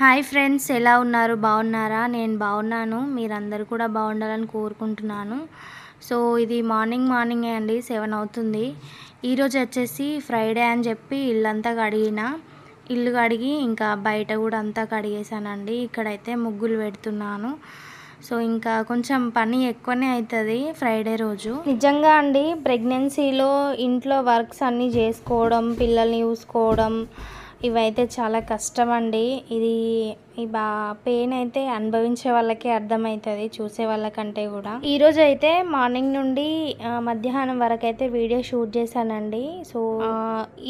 Hi friends, ఎలా ఉన్నారు? బాగున్నారా? నేను బాగున్నాను. మీరందరూ కూడా బాగుండాలని కోరుకుంటున్నాను. సో ఇది మార్నింగే అండి, 7 అవుతుంది. ఈరోజు వచ్చేసి ఫ్రైడే అని చెప్పి ఇల్లు కడిగి ఇంకా బయట కూడా అంతా కడిగేసానండి. ఇక్కడైతే ముగ్గులు పెడుతున్నాను. సో ఇంకా కొంచెం పని ఎక్కువనే అవుతుంది ఫ్రైడే రోజు. నిజంగా అండి, ప్రెగ్నెన్సీలో ఇంట్లో వర్క్స్ అన్నీ చేసుకోవడం, పిల్లల్ని చూసుకోవడం ఇవైతే చాలా కష్టం అండి. ఈ పెయిన్ అయితే అనుభవించే వాళ్ళకే అర్థమవుతుంది, చూసే వాళ్ళకంటే కూడా. ఈరోజు అయితే మార్నింగ్ నుండి మధ్యాహ్నం వరకు అయితే వీడియో షూట్ చేశానండి. సో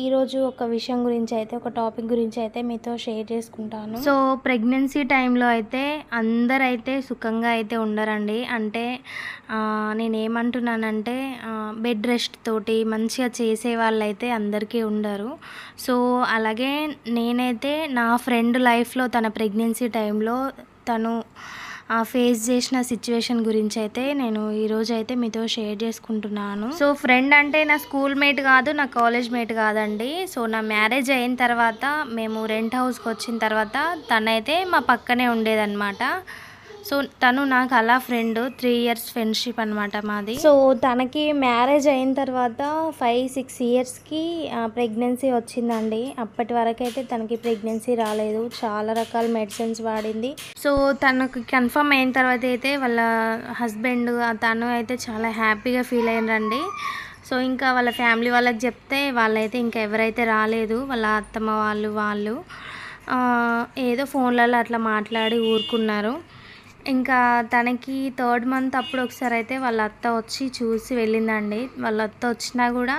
ఈరోజు ఒక విషయం గురించి అయితే, ఒక టాపిక్ గురించి అయితే మీతో షేర్ చేసుకుంటాను. సో ప్రెగ్నెన్సీ టైంలో అయితే అందరైతే సుఖంగా అయితే ఉండరండి. అంటే నేనేమంటున్నానంటే బెడ్ రెస్ట్ తోటి మంచిగా చేసే వాళ్ళైతే అందరికీ ఉండరు. సో అలాగే నేనైతే నా ఫ్రెండ్ లైఫ్లో తన ప్రెగ్నెన్సీ టైంలో తను ఫేస్ చేసిన సిచ్యువేషన్ గురించి అయితే నేను ఈరోజు అయితే మీతో షేర్ చేసుకుంటున్నాను. సో ఫ్రెండ్ అంటే నా స్కూల్ మేట్ కాదు, నా కాలేజ్ మేట్ కాదండి. సో నా మ్యారేజ్ అయిన తర్వాత మేము రెంట్ హౌస్కి వచ్చిన తర్వాత తనైతే మా పక్కనే ఉండేదన్నమాట. సో తను నాకు అలా ఫ్రెండ్, 3 years ఫ్రెండ్షిప్ అనమాట మాది. సో తనకి మ్యారేజ్ అయిన తర్వాత 5-6 yearsకి ప్రెగ్నెన్సీ వచ్చిందండి. అప్పటి వరకు అయితే తనకి ప్రెగ్నెన్సీ రాలేదు, చాలా రకాల మెడిసిన్స్ వాడింది. సో తనకు కన్ఫర్మ్ అయిన తర్వాత అయితే వాళ్ళ హస్బెండ్ తను అయితే చాలా హ్యాపీగా ఫీల్ అయినరండి. సో ఇంకా వాళ్ళ ఫ్యామిలీ వాళ్ళకి చెప్తే వాళ్ళైతే ఇంకా ఎవరైతే రాలేదు, వాళ్ళ అత్తమ్మ వాళ్ళు ఏదో ఫోన్లలో అట్లా మాట్లాడి ఊరుకున్నారు. ఇంకా తనకి 3rd month అప్పుడు ఒకసారి అయితే వాళ్ళ అత్త వచ్చి చూసి వెళ్ళిందండి. వాళ్ళ అత్త వచ్చినా కూడా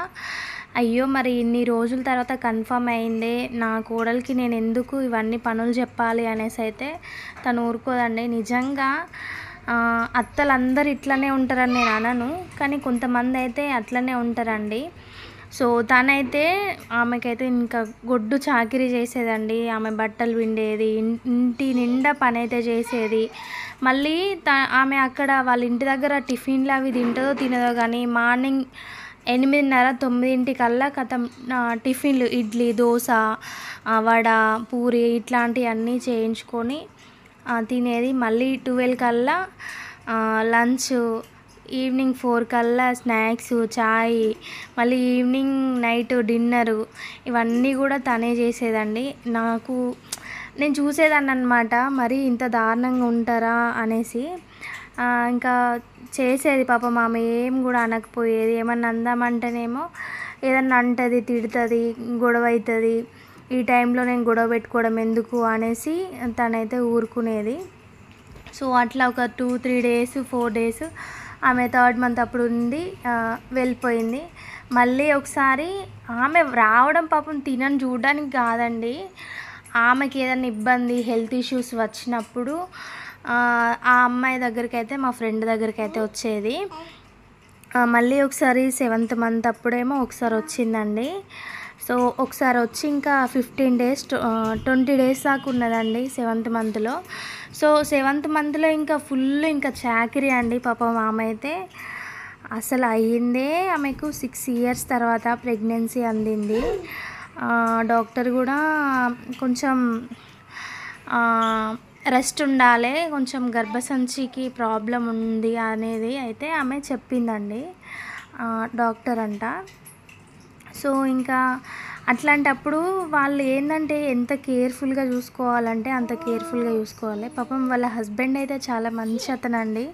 అయ్యో మరి ఇన్ని రోజుల తర్వాత కన్ఫర్మ్ అయిందే, నా కోడలికి నేను ఎందుకు ఇవన్నీ పనులు చెప్పాలి అనేసి అయితే తను ఊరుకోదండి. నిజంగా అత్తలందరూ ఇట్లనే ఉంటారని నేను అనను, కానీ కొంతమంది అయితే అట్లనే ఉంటారండి. సో తనైతే ఆమెకైతే ఇంకా గొడ్డు చాకిరీ చేసేదండి. ఆమె బట్టలు పిండేది, ఇంటి నిండా పని అయితే చేసేది. మళ్ళీ ఆమె అక్కడ వాళ్ళ ఇంటి దగ్గర టిఫిన్లు అవి తింటుందో తినదో కానీ మార్నింగ్ 8:30-9 కథం టిఫిన్లు, ఇడ్లీ, దోశ, వడ, పూరి ఇట్లాంటివన్నీ చేయించుకొని తినేది. మళ్ళీ 12 లంచ్, ఈవినింగ్ 4 స్నాక్స్, చాయ్, మళ్ళీ ఈవినింగ్ నైట్ డిన్నరు, ఇవన్నీ కూడా తనే చేసేదండి. నేను చూసేదాన్ని అనమాట, మరి ఇంత దారుణంగా ఉంటారా అనేసి. ఇంకా చేసేది పాపం. ఆమె ఏం కూడా అనకపోయేది. ఏమన్నా అందామంటేనేమో ఏదన్నా అంటది, తిడుతుంది, గొడవ అవుతుంది. ఈ టైంలో నేను గొడవ పెట్టుకోవడం ఎందుకు అనేసి తనైతే ఊరుకునేది. సో అట్లా ఒక 2-3 days 4 days ఆమె 3rd month అప్పుడు ఉండి వెళ్ళిపోయింది. మళ్ళీ ఒకసారి ఆమె రావడం పాపం తినని చూడడానికి కాదండి, ఆమెకి ఏదైనా ఇబ్బంది, హెల్త్ ఇష్యూస్ వచ్చినప్పుడు ఆ అమ్మాయి దగ్గరికి అయితే, మా ఫ్రెండ్ దగ్గరికి అయితే వచ్చేది. మళ్ళీ ఒకసారి 7th month అప్పుడేమో ఒకసారి వచ్చిందండి. సో ఒకసారి వచ్చి ఇంకా 15 days 20 days దాకా ఉన్నదండి 7th monthలో. సో 7th monthలో ఇంకా ఫుల్ ఇంకా చాకిరీ అండి పాపం. ఆమె అయితే అసలు అయ్యిందే ఆమెకు 6 years తర్వాత ప్రెగ్నెన్సీ అందింది. డాక్టర్ కూడా కొంచెం రెస్ట్ ఉండాలి, కొంచెం గర్భసంచికి ప్రాబ్లం ఉంది అనేది అయితే ఆమె చెప్పిందండి డాక్టర్ అంట. సో ఇంకా అట్లాంటప్పుడు వాళ్ళు ఏంటంటే ఎంత కేర్ఫుల్గా చూసుకోవాలంటే అంత కేర్ఫుల్గా చూసుకోవాలి. పాపం వాళ్ళ హస్బెండ్ అయితే చాలా మంచి అతనండి.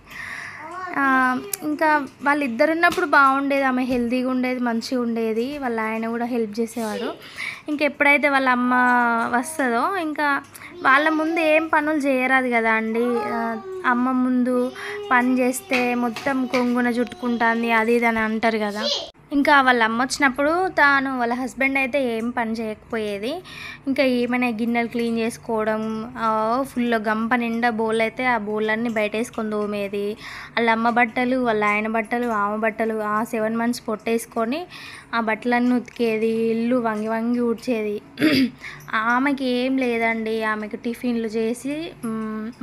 ఇంకా వాళ్ళిద్దరు ఉన్నప్పుడు బాగుండేది, ఆమె హెల్తీగా ఉండేది, మంచిగా ఉండేది. వాళ్ళ ఆయన కూడా హెల్ప్ చేసేవాడు. ఇంకెప్పుడైతే వాళ్ళ అమ్మ వస్తుందో ఇంకా వాళ్ళ ముందు ఏం పనులు చేయరాదు కదా అండి. అమ్మ ముందు పని చేస్తే మొత్తం కొంగున చుట్టుకుంటుంది, అది ఇది అని అంటారు కదా. ఇంకా వాళ్ళ అమ్మ వచ్చినప్పుడు వాళ్ళ హస్బెండ్ అయితే ఏం పని చేయకపోయేది. ఇంకా ఏమైనా గిన్నెలు క్లీన్ చేసుకోవడం, ఫుల్ గంప నిండా బౌల్ అయితే ఆ బౌలన్నీ బయట వేసుకొని తోమేది. వాళ్ళ అమ్మ బట్టలు, వాళ్ళ ఆయన బట్టలు, ఆమె బట్టలు 7 months పొట్టేసుకొని ఆ బట్టలన్నీ ఉతికేది, ఇల్లు వంగి వంగి ఊడ్చేది. ఆమెకి ఏం లేదండి, ఆమెకు టిఫిన్లు చేసి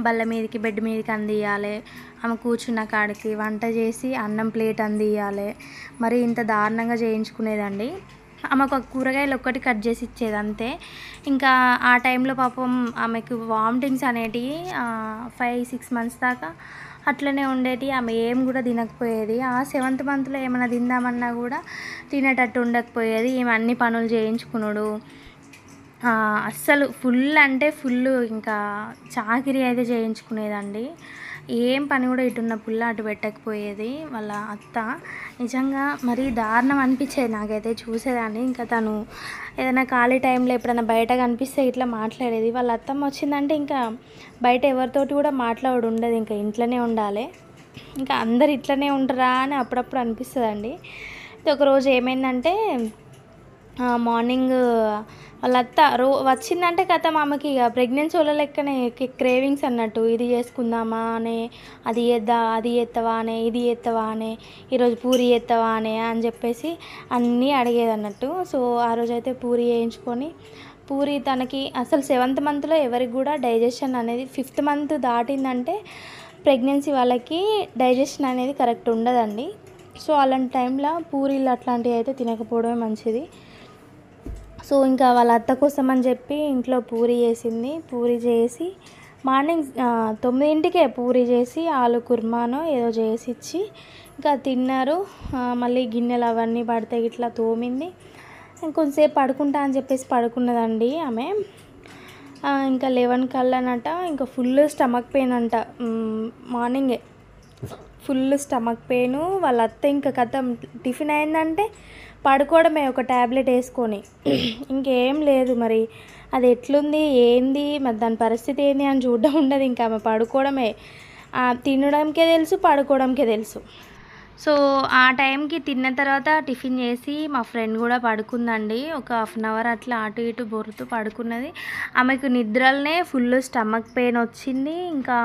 బల్ల మీదకి, బెడ్ మీదకి అందియాలి, ఆమె కూర్చున్న కాడికి వంట చేసి అన్నం ప్లేట్ అందియాలి. మరి ఇంత దారుణంగా చేయించుకునేదండి. ఆమెకు కూరగాయలు ఒక్కటి కట్ చేసి ఇచ్చేది అంతే. ఇంకా ఆ టైంలో పాపం ఆమెకు వామిటింగ్స్ అనేటివి 5-6 మంత్స్ దాకా అట్లనే ఉండేటి. ఆమె ఏం కూడా తినకపోయేది. ఆ 7th మంత్లో ఏమైనా తిందామన్నా కూడా తినేటట్టు ఉండకపోయేది. ఈమె అన్ని పనులు చేయించుకున్నాడు. అస్సలు ఫుల్ అంటే ఫుల్ ఇంకా చాకిరీ అయితే చేయించుకునేదండి. ఏం పని కూడా ఇటున్న పుల్ల అటు పెట్టకపోయేది వాళ్ళ అత్త. నిజంగా మరీ దారుణం అనిపించేది నాకైతే చూసేదాన్ని. ఇంకా తను ఏదైనా ఖాళీ టైంలో ఎప్పుడైనా బయట కనిపిస్తే ఇట్లా మాట్లాడేది. వాళ్ళ అత్తమ్మ వచ్చిందంటే ఇంకా బయట ఎవరితోటి కూడా మాట్లాడు ఉండదు, ఇంకా ఇంట్లోనే ఉండాలి. ఇంకా అందరు ఇట్లనే ఉంటారా అని అప్పుడప్పుడు అనిపిస్తుందండి. ఒకరోజు ఏమైందంటే మార్నింగ్ వాళ్ళ అత్త వచ్చిందంటే కథం ఆమెకి ఇక ప్రెగ్నెన్సీ వాళ్ళ లెక్కనే క్రేవింగ్స్ అన్నట్టు. ఇది చేసుకుందామా అనే, అది చేస్తావా అనే, ఇది చేస్తావా అనే, ఈరోజు పూరి చేస్తావా అనే అని చెప్పేసి అన్నీ అడిగేది అన్నట్టు. సో ఆ రోజైతే పూరి వేయించుకొని, పూరి తనకి అసలు 7th మంత్లో ఎవరికి కూడా డైజెషన్ అనేది 5th మంత్ దాటిందంటే ప్రెగ్నెన్సీ వాళ్ళకి డైజెషన్ అనేది కరెక్ట్ ఉండదండి. సో అలాంటి టైంలో పూరీలు అట్లాంటివి అయితే తినకపోవడమే మంచిది. సో ఇంకా వాళ్ళ అత్త కోసం అని చెప్పి ఇంట్లో పూరి చేసింది. పూరి చేసి మార్నింగ్ 9ంటికే పూరి చేసి ఆలు కుర్మానో ఏదో చేసి ఇచ్చి ఇంకా తిన్నారు. మళ్ళీ గిన్నెలు అవన్నీ పడితే ఇట్లా తోమింది. ఇంకొంచెంసేపు పడుకుంటా అని చెప్పేసి పడుకున్నదండి ఆమె. ఇంకా 11 కల్లానట ఇంకా ఫుల్ స్టమక్ పెయిన్ అంట. మార్నింగే ఫుల్ స్టమక్ పెయిన్. వాళ్ళ అత్త ఇంకా కథం టిఫిన్ అయిందంటే పడుకోవడమే ఒక ట్యాబ్లెట్ వేసుకొని, ఇంకేం లేదు. మరి అది ఎట్లుంది ఏంది మరి దాని పరిస్థితి ఏంది అని చూడడం ఉండదు. ఇంకా ఆమె పడుకోవడమే, తినడానికే తెలుసు, పడుకోవడానికే తెలుసు. సో ఆ టైంకి తిన్న తర్వాత టిఫిన్ చేసి మా ఫ్రెండ్ కూడా పడుకుందండి. ఒక 1/2 అవర్ అట్లా అటు ఇటు బొరుతూ పడుకున్నది. ఆమెకు నిద్రలనే ఫుల్ స్టమక్ పెయిన్ వచ్చింది. ఇంకా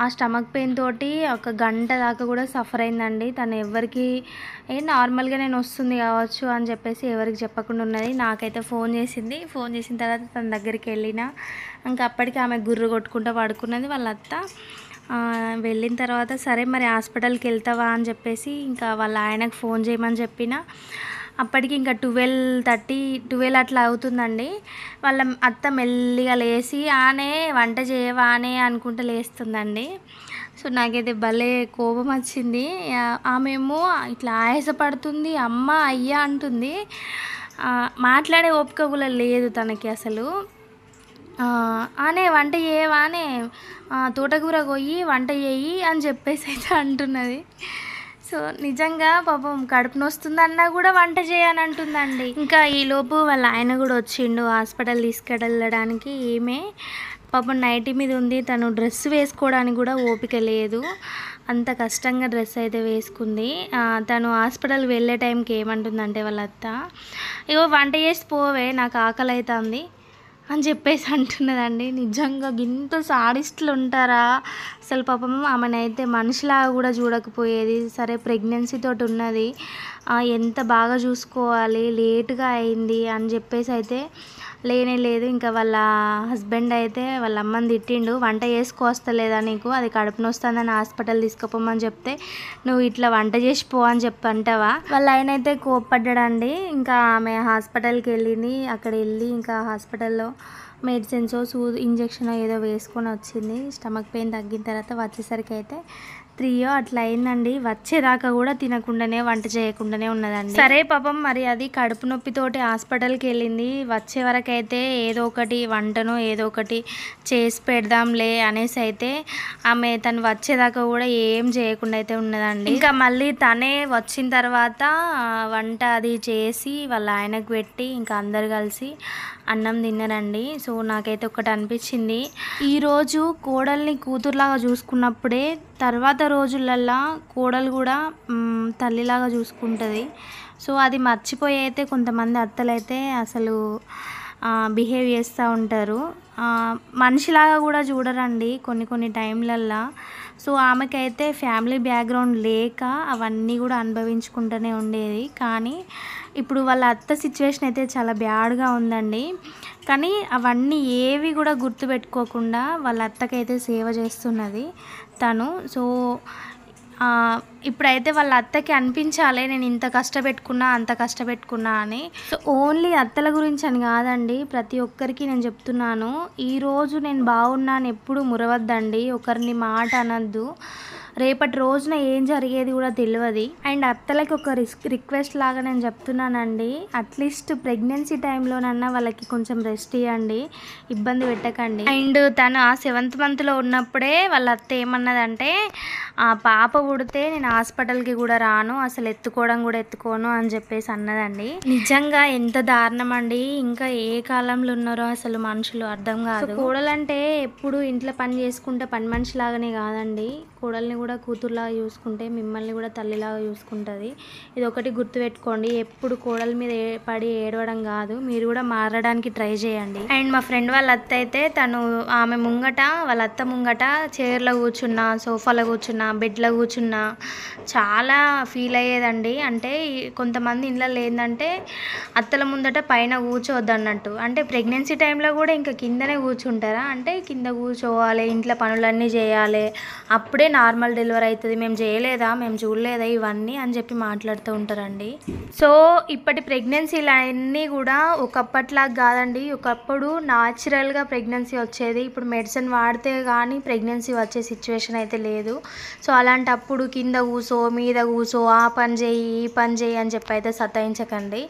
ఆ స్టమక్ పెయిన్ తోటి 1 గంట దాకా కూడా సఫర్ అయిందండి. తను ఎవరికి నార్మల్గా నేను వస్తుంది కావచ్చు అని చెప్పేసి ఎవరికి చెప్పకుండా ఉన్నది. నాకైతే ఫోన్ చేసింది. ఫోన్ చేసిన తర్వాత తన దగ్గరికి వెళ్ళిన ఇంకా అప్పటికి ఆమె గుర్రు కొట్టుకుంటూ పడుకున్నది వాళ్ళ అత్త. వెళ్ళిన తర్వాత సరే మరి హాస్పిటల్కి వెళ్తావా అని చెప్పేసి ఇంకా వాళ్ళ ఆయనకు ఫోన్ చేయమని చెప్పిన. అప్పటికి ఇంకా 12 అట్లా అవుతుందండి. వాళ్ళ అత్త మెల్లిగా లేచి ఆనే వంట చేయవా అనే అనుకుంటూ లేస్తుందండి. సో నాకైతే భలే కోపం వచ్చింది. ఆమెమో ఇట్లా ఆయాసపడుతుంది, అమ్మ అయ్యా అంటుంది. మాట్లాడే ఓపిక కూడా లేదు తనకి అసలు. ఆనే వంట చేయవానే, తోటకూర కొయ్యి వంట చేయి అని చెప్పేసి అయితే అంటున్నది. సో నిజంగా పాపం కడుపు నొస్తుందన్నా కూడా వంట చేయని అంటుందండి. ఇంకా ఈలోపు వాళ్ళ ఆయన కూడా వచ్చిండు హాస్పిటల్ తీసుకెళ్ళడానికి. ఈమె పాపం నైటీ మీద ఉంది. తను డ్రెస్ వేసుకోవడానికి కూడా ఓపిక లేదు, అంత కష్టంగా డ్రెస్ అయితే వేసుకుంది. తను హాస్పిటల్ వెళ్ళే టైంకి ఏమంటుందంటే వాళ్ళ అత్త, ఇగో వంట చేసి పోవే నాకు ఆకలి అవుతుంది అని చెప్పేసి అంటున్నదండి. నిజంగా గింత సాడిస్టులు ఉంటారా అసలు? పాపం ఆమెనైతే మనిషిలాగా కూడా చూడకపోయేది. సరే ప్రెగ్నెన్సీ తోటి ఉన్నది, ఎంత బాగా చూసుకోవాలి, లేటుగా అయింది అని చెప్పేసి అయితే లేనే లేదు. ఇంకా వాళ్ళ హస్బెండ్ అయితే వాళ్ళ అమ్మని తిట్టిండు, వంట చేసుకోవస్తలేదా నీకు, అది కడుపు నొస్తుందని హాస్పిటల్ తీసుకుపోమని చెప్తే నువ్వు ఇట్లా వంట చేసిపో అని చెప్పి అంటావా? వాళ్ళ ఆయన అయితే కోప్పడ్డాడండి. ఇంకా ఆమె హాస్పిటల్కి వెళ్ళింది. అక్కడ వెళ్ళి ఇంకా హాస్పిటల్లో మెడిసిన్స్ ఇంజెక్షన్ ఏదో వేసుకొని వచ్చింది. స్టమక్ పెయిన్ తగ్గిన తర్వాత వచ్చేసరికి అయితే 3 అట్లా అయిందండి. వచ్చేదాకా కూడా తినకుండానే వంట చేయకుండానే ఉన్నదండి. సరే పాపం మరి అది కడుపు నొప్పితోటి హాస్పిటల్కి వెళ్ళింది. వచ్చే వరకు అయితే ఏదో ఒకటి వంటను ఏదో ఒకటి చేసి పెడదాంలే అనేసి అయితే ఆమె తను వచ్చేదాకా కూడా ఏం చేయకుండా అయితే ఉన్నదండి. ఇంకా మళ్ళీ తనే వచ్చిన తర్వాత వంట అది చేసి వాళ్ళ ఆయనకు పెట్టి ఇంకా అందరు కలిసి అన్నం తిన్నారండి. సో నాకైతే ఒకటి అనిపించింది, ఈరోజు కోడల్ని కూతురులాగా చూసుకున్నప్పుడే తర్వాత రోజులల్లో కోడలు కూడా తల్లిలాగా చూసుకుంటుంది. సో అది మర్చిపోయి అయితే కొంతమంది అత్తలైతే అసలు బిహేవ్ చేస్తూ ఉంటారు, మనిషిలాగా కూడా చూడరండి కొన్ని టైంలల్లో. సో ఆమెకైతే ఫ్యామిలీ బ్యాక్గ్రౌండ్ లేక అవన్నీ కూడా అనుభవించుకుంటూనే ఉండేది. కానీ ఇప్పుడు వాళ్ళ అత్త సిచ్యువేషన్ అయితే చాలా బ్యాడ్గా ఉందండి. కానీ అవన్నీ ఏవి కూడా గుర్తుపెట్టుకోకుండా వాళ్ళ అత్తకైతే సేవ చేస్తున్నది తను. సో ఇప్పుడైతే వాళ్ళ అత్తకి అనిపించాలి నేను ఇంత కష్టపెట్టుకున్నా అంత కష్టపెట్టుకున్నా అని. సో ఓన్లీ అత్తల గురించి అని కాదండి, ప్రతి ఒక్కరికి నేను చెప్తున్నాను, ఈరోజు నేను బాగున్నాను ఎప్పుడు మురవద్దండి, ఒకరిని మాట అనద్దు, రేపటి రోజున ఏం జరిగేది కూడా తెలియదు. అండ్ అత్తలకి ఒక రిక్వెస్ట్ లాగా నేను చెప్తున్నానండి, అట్లీస్ట్ ప్రెగ్నెన్సీ టైంలోనన్నా వాళ్ళకి కొంచెం రెస్ట్ ఇవ్వండి, ఇబ్బంది పెట్టకండి. అండ్ తను ఆ 7th మంత్లో ఉన్నప్పుడే వాళ్ళ అత్త ఏమన్నదంటే, ఆ పాప పుడితే నేను హాస్పిటల్కి కూడా రాను, అసలు ఎత్తుకోవడం కూడా ఎత్తుకోను అని చెప్పేసి అన్నదండి. నిజంగా ఎంత దారుణం అండి, ఇంకా ఏ కాలంలో ఉన్నారో అసలు మనుషులు అర్థం కాదు. కోడలంటే ఎప్పుడు ఇంట్లో పని చేసుకుంటే పని మనిషి లాగానే కాదండి, కోడల్ని కూడా కూతురులాగా చూసుకుంటే మిమ్మల్ని కూడా తల్లిలాగా చూసుకుంటుంది. ఇది ఒకటి గుర్తుపెట్టుకోండి, ఎప్పుడు కోడల మీద పడి ఏడవడం కాదు, మీరు కూడా మారడానికి ట్రై చేయండి. అండ్ మా ఫ్రెండ్ వాళ్ళ అత్త అయితే తను ఆమె ముంగట, వాళ్ళ అత్త ముంగట చైర్లో కూర్చున్నా, సోఫాలో కూర్చున్నా, బెడ్లో కూర్చున్నా చాలా ఫీల్ అయ్యేదండి. అంటే కొంతమంది ఇళ్ళల్లో ఏంటంటే అత్తల ముందట పైన కూర్చోవద్దు అన్నట్టు, అంటే ప్రెగ్నెన్సీ టైంలో కూడా ఇంకా కిందనే కూర్చుంటారా, అంటే కింద కూర్చోవాలి, ఇంట్లో పనులన్నీ చేయాలి, అప్పుడే నార్మల్ డెలివరీ అవుతుంది, మేము చేయలేదా, మేము చూడలేదా ఇవన్నీ అని చెప్పి మాట్లాడుతూ ఉంటారండి. సో ఇప్పటి ప్రెగ్నెన్సీలు అన్నీ కూడా ఒకప్పట్లాగా కాదండి, ఒకప్పుడు న్యాచురల్గా ప్రెగ్నెన్సీ వచ్చేది, ఇప్పుడు మెడిసిన్ వాడితే కానీ ప్రెగ్నెన్సీ వచ్చే సిచ్యువేషన్ అయితే లేదు. సో అలాంటప్పుడు కింద కూసో మీద కూసో ఆ పని చేయి ఈ పని చేయి అని చెప్పి అయితే సతాయించకండి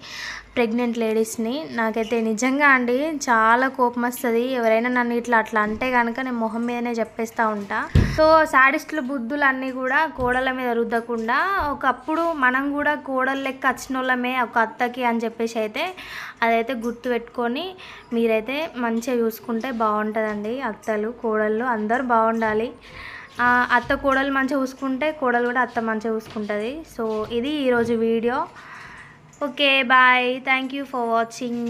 ప్రెగ్నెంట్ లేడీస్ని. నాకైతే నిజంగా అండి చాలా కోపం వస్తుంది, ఎవరైనా నన్ను అట్లా అంటే కనుక నేను మొహం మీదనే చెప్పేస్తూ ఉంటా. సో సాడిస్టుల బుద్ధులు అన్నీ కూడా కోడల మీద రుద్దకుండా, ఒకప్పుడు మనం కూడా కోడలు లెక్క వచ్చిన వాళ్ళమే ఒక అత్తకి అని చెప్పేసి అయితే అదైతే గుర్తుపెట్టుకొని మీరైతే మంచిగా చూసుకుంటే బాగుంటుందండి. అత్తలు కోడళ్ళు అందరూ బాగుండాలి, అత్త కోడలు మంచిగా చూసుకుంటే కోడలు కూడా అత్త మంచిగా చూసుకుంటుంది. సో ఇది ఈరోజు video. Okay bye, thank you for watching.